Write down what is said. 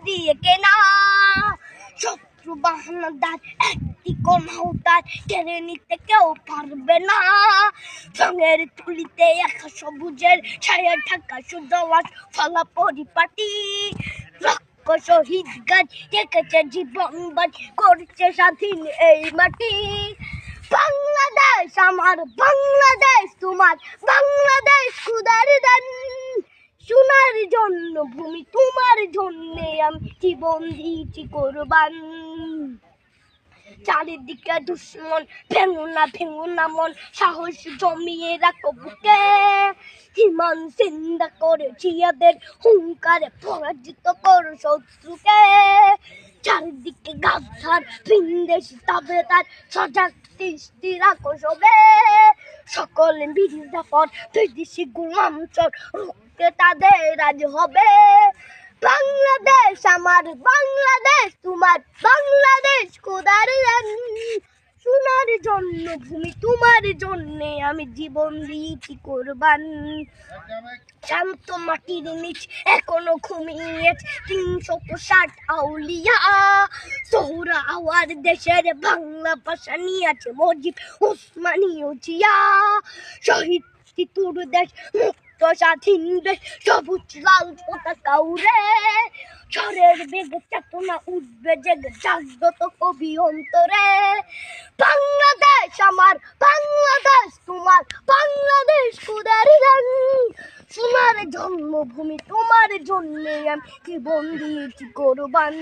দিয়ে কেনা। শত্রু বাহানাদার একটি কোনাও তার কেড়ে নিতে কেউ পারবে না। রঙের তুলিতে একা সবুজের ছায়া ঢাকা সুজলাস ফলা পরিপাটি। রক্ত শহীদ গাছ রেখেছে জীবন বাজ করছে স্বাধীন এই মাটি। বাংলাদেশ আমার, বাংলাদেশ তোমার, বাংলাদেশ খুদার দান। সোনার জন্য ভূমি তোমার জন্যে আমি জীবন দিয়েছি কোরবান। চারিদিকে দুশ্মন, ভেঙো না মন, সাহস জমিয়ে রাখো বুকে। ইমান জিন্দা করে জিয়াদের হুঙ্কারে পরাজিত করো শত্রুকে। চারিদিকে গাদ্দার ভিনদেশী তাবেদার সজাগ দৃষ্টি রাখো সবে। সকলে মির্জাফর বিদেশি গোলাম চোর রুখতে তাদের আজ হবে। বাংলাদেশ আমার, বাংলাদেশ তোমার, বাংলাদেশ খোদার দান। সোনার জন্য ভূমি তোমার জন্যে আমি জীবন দিয়েছি কোরবান। শান্ত মাটির নিচ এখনো ঘুমিয়ে ৩৬০ আউলিয়া। সোহরা আওয়ার দেশের বাংলা ভাষা নিয়ে আছে মজিদ ওসমানীয় জিয়া। শহীদ তিতুর দেশ, মুক্ত স্বাধীন দেশ, সবুজ লাল পতাকা উড়ে। ঝড়ের বেগে চেতনা উঠবে জেগে জাগ্রত কবি অন্তরে। বাংলাদেশ আমার, বাংলাদেশ তোমার, বাংলাদেশ খোদার দান। সোনার জন্মভূমি তোমার জন্যে আমি জীবন দিয়েছি কোরবান।